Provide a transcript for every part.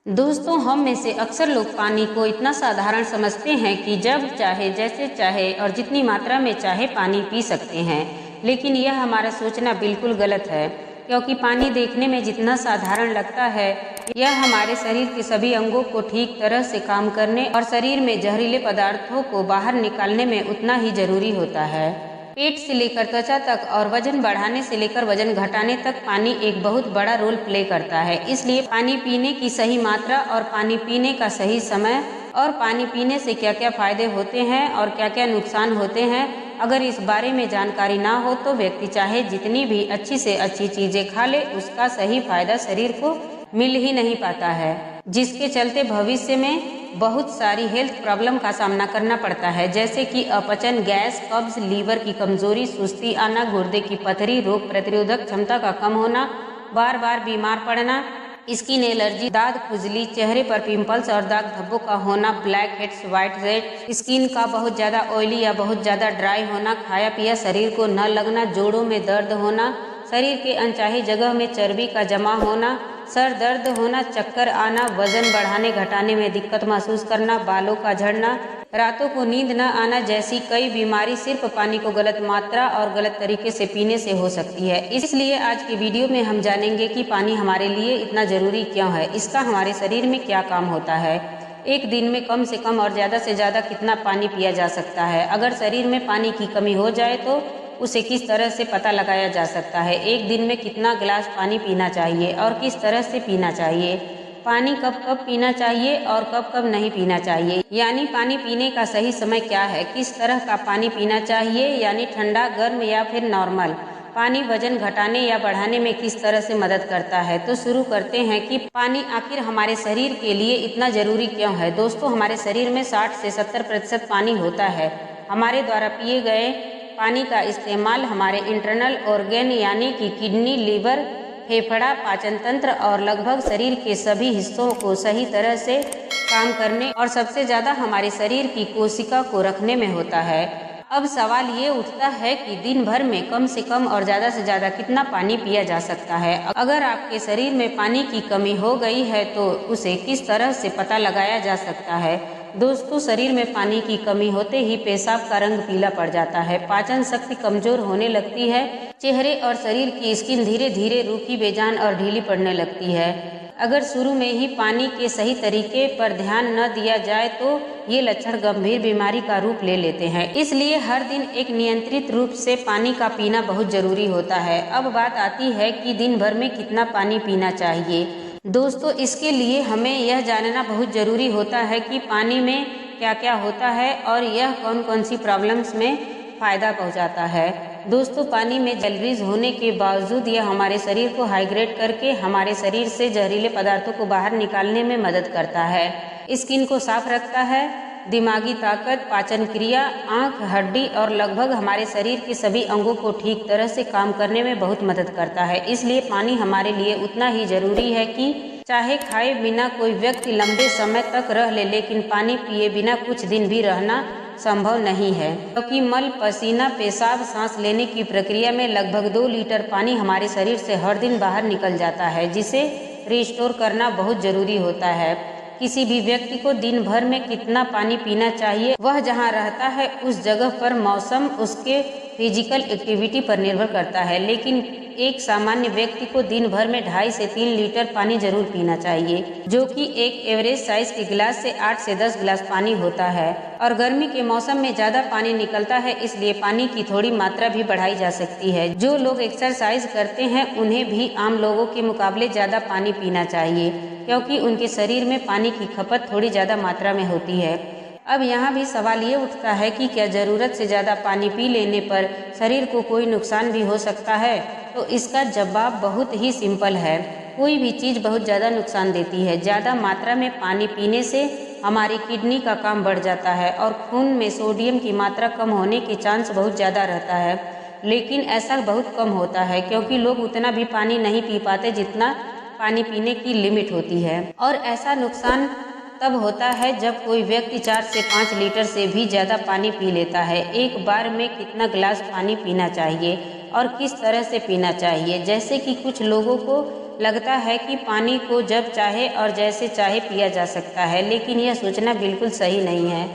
दोस्तों, हम में से अक्सर लोग पानी को इतना साधारण समझते हैं कि जब चाहे, जैसे चाहे और जितनी मात्रा में चाहे पानी पी सकते हैं। लेकिन यह हमारा सोचना बिल्कुल गलत है, क्योंकि पानी देखने में जितना साधारण लगता है, यह हमारे शरीर के सभी अंगों को ठीक तरह से काम करने और शरीर में जहरीले पदार्थों को बाहर निकालने में उतना ही जरूरी होता है। पेट से लेकर त्वचा तक और वजन बढ़ाने से लेकर वजन घटाने तक पानी एक बहुत बड़ा रोल प्ले करता है। इसलिए पानी पीने की सही मात्रा और पानी पीने का सही समय और पानी पीने से क्या क्या फायदे होते हैं और क्या क्या नुकसान होते हैं, अगर इस बारे में जानकारी ना हो तो व्यक्ति चाहे जितनी भी अच्छी से अच्छी चीजें खा ले, उसका सही फायदा शरीर को मिल ही नहीं पाता है, जिसके चलते भविष्य में बहुत सारी हेल्थ प्रॉब्लम का सामना करना पड़ता है, जैसे कि अपचन, गैस, कब्ज, लीवर की कमजोरी, सुस्ती आना, गुर्दे की पथरी, रोग प्रतिरोधक क्षमता का कम होना, बार बार बीमार पड़ना, स्किन एलर्जी, दाद, खुजली, चेहरे पर पिंपल्स और दाग धब्बों का होना, black heads, white heads, skin का बहुत ज्यादा ऑयली या बहुत ज्यादा ड्राई होना, खाया पिया शरीर को न लगना, जोड़ों में दर्द होना, शरीर के अनचाही जगह में चर्बी का जमा होना, सर दर्द होना, चक्कर आना, वजन बढ़ाने घटाने में दिक्कत महसूस करना, बालों का झड़ना, रातों को नींद न आना जैसी कई बीमारी सिर्फ पानी को गलत मात्रा और गलत तरीके से पीने से हो सकती है। इसलिए आज की वीडियो में हम जानेंगे कि पानी हमारे लिए इतना जरूरी क्यों है, इसका हमारे शरीर में क्या काम होता है, एक दिन में कम से कम और ज़्यादा से ज़्यादा कितना पानी पिया जा सकता है, अगर शरीर में पानी की कमी हो जाए तो उसे किस तरह से पता लगाया जा सकता है, एक दिन में कितना गिलास पानी पीना चाहिए और किस तरह से पीना चाहिए, पानी कब कब पीना चाहिए और कब कब नहीं पीना चाहिए, यानी पानी पीने का सही समय क्या है, किस तरह का पानी पीना चाहिए, यानी ठंडा, गर्म या फिर नॉर्मल, पानी वजन घटाने या बढ़ाने में किस तरह से मदद करता है। तो शुरू करते हैं कि पानी आखिर हमारे शरीर के लिए इतना जरूरी क्यों है। दोस्तों, हमारे शरीर में 60 से 70% पानी होता है। हमारे द्वारा पिए गए पानी का इस्तेमाल हमारे इंटरनल ऑर्गेन यानी कि किडनी, लीवर, फेफड़ा, पाचन तंत्र और लगभग शरीर के सभी हिस्सों को सही तरह से काम करने और सबसे ज्यादा हमारे शरीर की कोशिका को रखने में होता है। अब सवाल ये उठता है कि दिन भर में कम से कम और ज्यादा से ज्यादा कितना पानी पिया जा सकता है। अगर आपके शरीर में पानी की कमी हो गई है तो उसे किस तरह से पता लगाया जा सकता है। दोस्तों, शरीर में पानी की कमी होते ही पेशाब का रंग पीला पड़ जाता है, पाचन शक्ति कमजोर होने लगती है, चेहरे और शरीर की स्किन धीरे धीरे रूखी, बेजान और ढीली पड़ने लगती है। अगर शुरू में ही पानी के सही तरीके पर ध्यान न दिया जाए तो ये लक्षण गंभीर बीमारी का रूप ले लेते हैं। इसलिए हर दिन एक नियंत्रित रूप से पानी का पीना बहुत जरूरी होता है। अब बात आती है कि दिन भर में कितना पानी पीना चाहिए। दोस्तों, इसके लिए हमें यह जानना बहुत जरूरी होता है कि पानी में क्या क्या होता है और यह कौन कौन सी प्रॉब्लम्स में फायदा पहुंचाता है। दोस्तों, पानी में कैलोरीज होने के बावजूद यह हमारे शरीर को हाइड्रेट करके हमारे शरीर से जहरीले पदार्थों को बाहर निकालने में मदद करता है, स्किन को साफ रखता है, दिमागी ताकत, पाचन क्रिया, आंख, हड्डी और लगभग हमारे शरीर के सभी अंगों को ठीक तरह से काम करने में बहुत मदद करता है। इसलिए पानी हमारे लिए उतना ही जरूरी है कि चाहे खाए बिना कोई व्यक्ति लंबे समय तक रह ले, लेकिन पानी पिए बिना कुछ दिन भी रहना संभव नहीं है, क्योंकि मल, पसीना, पेशाब, सांस लेने की प्रक्रिया में लगभग 2 लीटर पानी हमारे शरीर से हर दिन बाहर निकल जाता है, जिसे रिस्टोर करना बहुत जरूरी होता है। किसी भी व्यक्ति को दिन भर में कितना पानी पीना चाहिए, वह जहाँ रहता है उस जगह पर मौसम, उसके फिजिकल एक्टिविटी पर निर्भर करता है, लेकिन एक सामान्य व्यक्ति को दिन भर में 2.5 से 3 लीटर पानी जरूर पीना चाहिए, जो कि एक एवरेज साइज के गिलास से 8 से 10 गिलास पानी होता है। और गर्मी के मौसम में ज्यादा पानी निकलता है, इसलिए पानी की थोड़ी मात्रा भी बढ़ाई जा सकती है। जो लोग एक्सरसाइज करते हैं उन्हें भी आम लोगों के मुकाबले ज्यादा पानी पीना चाहिए, क्योंकि उनके शरीर में पानी की खपत थोड़ी ज्यादा मात्रा में होती है। अब यहाँ भी सवाल ये उठता है कि क्या जरूरत से ज्यादा पानी पी लेने पर शरीर को कोई नुकसान भी हो सकता है। तो इसका जवाब बहुत ही सिंपल है, कोई भी चीज़ बहुत ज़्यादा नुकसान देती है। ज़्यादा मात्रा में पानी पीने से हमारी किडनी का काम बढ़ जाता है और खून में सोडियम की मात्रा कम होने के चांस बहुत ज़्यादा रहता है, लेकिन ऐसा बहुत कम होता है क्योंकि लोग उतना भी पानी नहीं पी पाते जितना पानी पीने की लिमिट होती है। और ऐसा नुकसान तब होता है जब कोई व्यक्ति 4 से 5 लीटर से भी ज़्यादा पानी पी लेता है। एक बार में कितना गिलास पानी पीना चाहिए और किस तरह से पीना चाहिए, जैसे कि कुछ लोगों को लगता है कि पानी को जब चाहे और जैसे चाहे पिया जा सकता है, लेकिन यह सोचना बिल्कुल सही नहीं है,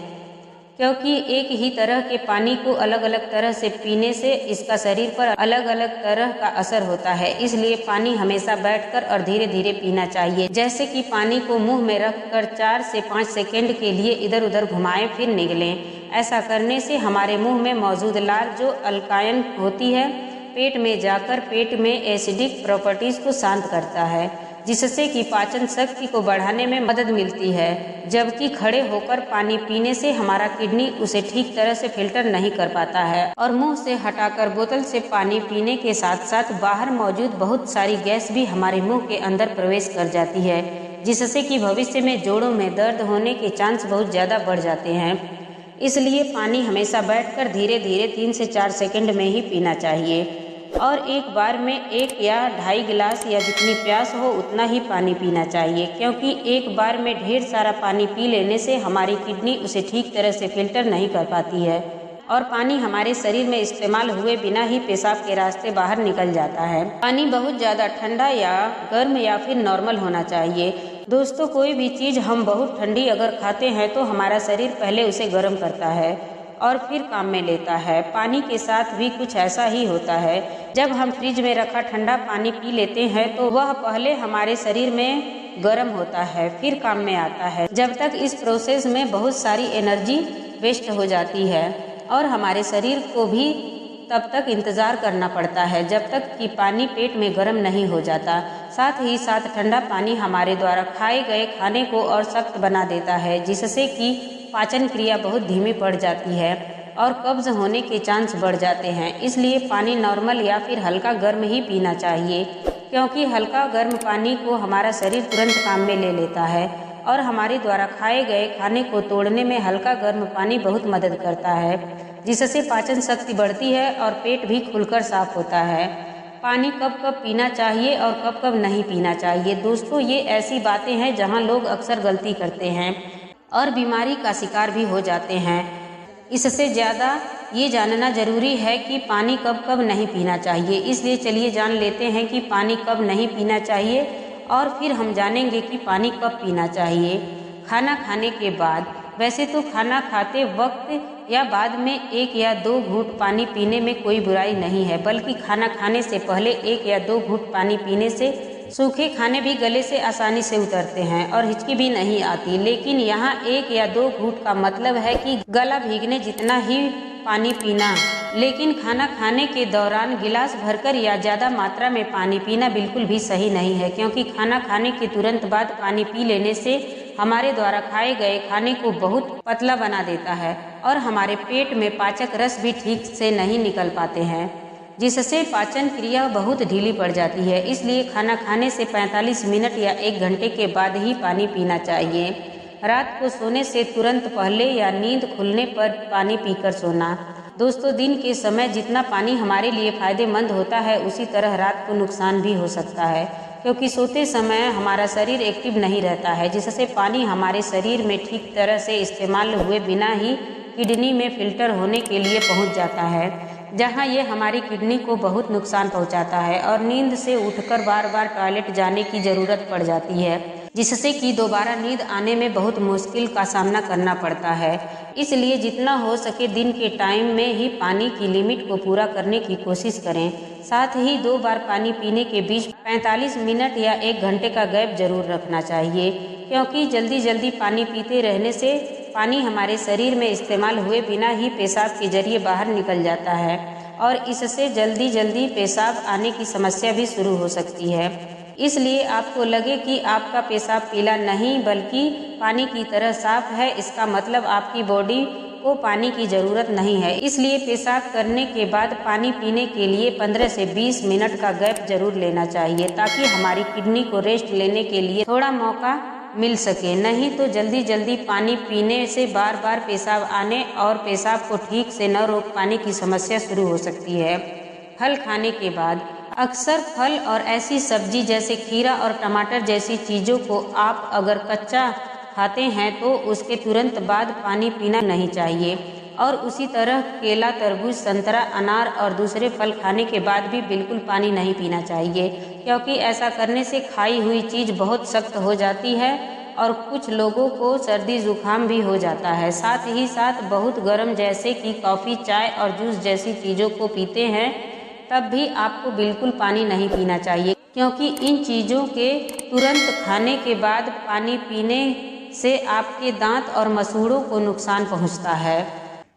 क्योंकि एक ही तरह के पानी को अलग अलग तरह से पीने से इसका शरीर पर अलग अलग तरह का असर होता है। इसलिए पानी हमेशा बैठकर और धीरे धीरे पीना चाहिए। जैसे कि पानी को मुंह में रखकर 4 से 5 सेकंड के लिए इधर उधर घुमाएं फिर निगलें। ऐसा करने से हमारे मुंह में मौजूद लार जो अल्काइन होती है पेट में जाकर पेट में एसिडिक प्रॉपर्टीज को शांत करता है, जिससे कि पाचन शक्ति को बढ़ाने में मदद मिलती है। जबकि खड़े होकर पानी पीने से हमारा किडनी उसे ठीक तरह से फिल्टर नहीं कर पाता है और मुंह से हटाकर बोतल से पानी पीने के साथ साथ बाहर मौजूद बहुत सारी गैस भी हमारे मुंह के अंदर प्रवेश कर जाती है, जिससे कि भविष्य में जोड़ों में दर्द होने के चांस बहुत ज़्यादा बढ़ जाते हैं। इसलिए पानी हमेशा बैठकर धीरे धीरे 3 से 4 सेकंड में ही पीना चाहिए और एक बार में 1 या 2.5 गिलास या जितनी प्यास हो उतना ही पानी पीना चाहिए, क्योंकि एक बार में ढेर सारा पानी पी लेने से हमारी किडनी उसे ठीक तरह से फिल्टर नहीं कर पाती है और पानी हमारे शरीर में इस्तेमाल हुए बिना ही पेशाब के रास्ते बाहर निकल जाता है। पानी बहुत ज़्यादा ठंडा या गर्म या फिर नॉर्मल होना चाहिए। दोस्तों, कोई भी चीज़ हम बहुत ठंडी अगर खाते हैं तो हमारा शरीर पहले उसे गर्म करता है और फिर काम में लेता है। पानी के साथ भी कुछ ऐसा ही होता है। जब हम फ्रिज में रखा ठंडा पानी पी लेते हैं तो वह पहले हमारे शरीर में गर्म होता है फिर काम में आता है। जब तक इस प्रोसेस में बहुत सारी एनर्जी वेस्ट हो जाती है और हमारे शरीर को भी तब तक इंतज़ार करना पड़ता है जब तक कि पानी पेट में गर्म नहीं हो जाता। साथ ही साथ ठंडा पानी हमारे द्वारा खाए गए खाने को और सख्त बना देता है, जिससे कि पाचन क्रिया बहुत धीमी पड़ जाती है और कब्ज होने के चांस बढ़ जाते हैं। इसलिए पानी नॉर्मल या फिर हल्का गर्म ही पीना चाहिए, क्योंकि हल्का गर्म पानी को हमारा शरीर तुरंत काम में ले लेता है और हमारे द्वारा खाए गए खाने को तोड़ने में हल्का गर्म पानी बहुत मदद करता है, जिससे पाचन शक्ति बढ़ती है और पेट भी खुलकर साफ होता है। पानी कब कब पीना चाहिए और कब कब नहीं पीना चाहिए। दोस्तों, ये ऐसी बातें हैं जहाँ लोग अक्सर गलती करते हैं और बीमारी का शिकार भी हो जाते हैं। इससे ज़्यादा ये जानना जरूरी है कि पानी कब कब नहीं पीना चाहिए। इसलिए चलिए जान लेते हैं कि पानी कब नहीं पीना चाहिए और फिर हम जानेंगे कि पानी कब पीना चाहिए। खाना खाने के बाद। वैसे तो खाना खाते वक्त या बाद में 1 या 2 घूंट पानी पीने में कोई बुराई नहीं है, बल्कि खाना खाने से पहले 1 या 2 घूंट पानी पीने से सूखे खाने भी गले से आसानी से उतरते हैं और हिचकी भी नहीं आती। लेकिन यहाँ 1 या 2 घूंट का मतलब है कि गला भीगने जितना ही पानी पीना। लेकिन खाना खाने के दौरान गिलास भरकर या ज़्यादा मात्रा में पानी पीना बिल्कुल भी सही नहीं है, क्योंकि खाना खाने के तुरंत बाद पानी पी लेने से हमारे द्वारा खाए गए खाने को बहुत पतला बना देता है और हमारे पेट में पाचक रस भी ठीक से नहीं निकल पाते हैं, जिससे पाचन क्रिया बहुत ढीली पड़ जाती है। इसलिए खाना खाने से 45 मिनट या 1 घंटे के बाद ही पानी पीना चाहिए। रात को सोने से तुरंत पहले या नींद खुलने पर पानी पीकर सोना। दोस्तों, दिन के समय जितना पानी हमारे लिए फ़ायदेमंद होता है उसी तरह रात को नुकसान भी हो सकता है, क्योंकि सोते समय हमारा शरीर एक्टिव नहीं रहता है, जिससे पानी हमारे शरीर में ठीक तरह से इस्तेमाल हुए बिना ही किडनी में फिल्टर होने के लिए पहुंच जाता है, जहां ये हमारी किडनी को बहुत नुकसान पहुंचाता है और नींद से उठकर बार बार टॉयलेट जाने की ज़रूरत पड़ जाती है, जिससे कि दोबारा नींद आने में बहुत मुश्किल का सामना करना पड़ता है। इसलिए जितना हो सके दिन के टाइम में ही पानी की लिमिट को पूरा करने की कोशिश करें। साथ ही 2 बार पानी पीने के बीच 45 मिनट या 1 घंटे का गैप जरूर रखना चाहिए, क्योंकि जल्दी जल्दी पानी पीते रहने से पानी हमारे शरीर में इस्तेमाल हुए बिना ही पेशाब के जरिए बाहर निकल जाता है और इससे जल्दी जल्दी पेशाब आने की समस्या भी शुरू हो सकती है। इसलिए आपको लगे कि आपका पेशाब पीला नहीं बल्कि पानी की तरह साफ है, इसका मतलब आपकी बॉडी को पानी की ज़रूरत नहीं है। इसलिए पेशाब करने के बाद पानी पीने के लिए 15 से 20 मिनट का गैप जरूर लेना चाहिए, ताकि हमारी किडनी को रेस्ट लेने के लिए थोड़ा मौका मिल सके। नहीं तो जल्दी जल्दी पानी पीने से बार बार पेशाब आने और पेशाब को ठीक से न रोक पाने की समस्या शुरू हो सकती है। फल खाने के बाद। अक्सर फल और ऐसी सब्जी जैसे खीरा और टमाटर जैसी चीज़ों को आप अगर कच्चा खाते हैं तो उसके तुरंत बाद पानी पीना नहीं चाहिए और उसी तरह केला, तरबूज, संतरा, अनार और दूसरे फल खाने के बाद भी बिल्कुल पानी नहीं पीना चाहिए, क्योंकि ऐसा करने से खाई हुई चीज़ बहुत सख्त हो जाती है और कुछ लोगों को सर्दी जुकाम भी हो जाता है। साथ ही साथ बहुत गर्म जैसे कि कॉफ़ी, चाय और जूस जैसी चीज़ों को पीते हैं तब भी आपको बिल्कुल पानी नहीं पीना चाहिए, क्योंकि इन चीज़ों के तुरंत खाने के बाद पानी पीने से आपके दांत और मसूड़ों को नुकसान पहुंचता है।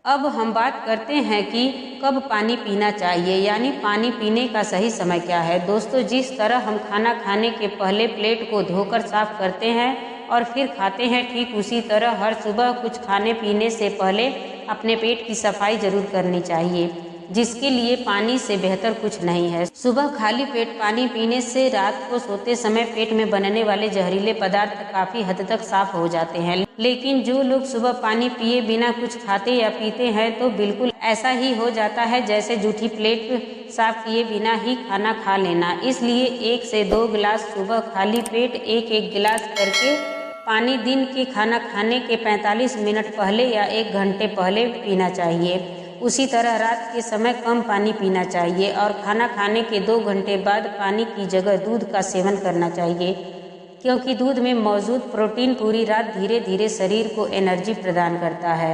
अब हम बात करते हैं कि कब पानी पीना चाहिए, यानी पानी पीने का सही समय क्या है। दोस्तों, जिस तरह हम खाना खाने के पहले प्लेट को धोकर साफ करते हैं और फिर खाते हैं, ठीक उसी तरह हर सुबह कुछ खाने पीने से पहले अपने पेट की सफाई जरूर करनी चाहिए, जिसके लिए पानी से बेहतर कुछ नहीं है। सुबह खाली पेट पानी पीने से रात को सोते समय पेट में बनने वाले जहरीले पदार्थ काफ़ी हद तक साफ हो जाते हैं। लेकिन जो लोग सुबह पानी पिए बिना कुछ खाते या पीते हैं तो बिल्कुल ऐसा ही हो जाता है जैसे जूठी प्लेट साफ किए बिना ही खाना खा लेना। इसलिए 1 से 2 गिलास सुबह खाली पेट 1-1 गिलास करके पानी दिन के खाना खाने के 45 मिनट पहले या 1 घंटे पहले पीना चाहिए। उसी तरह रात के समय कम पानी पीना चाहिए और खाना खाने के 2 घंटे बाद पानी की जगह दूध का सेवन करना चाहिए, क्योंकि दूध में मौजूद प्रोटीन पूरी रात धीरे धीरे शरीर को एनर्जी प्रदान करता है।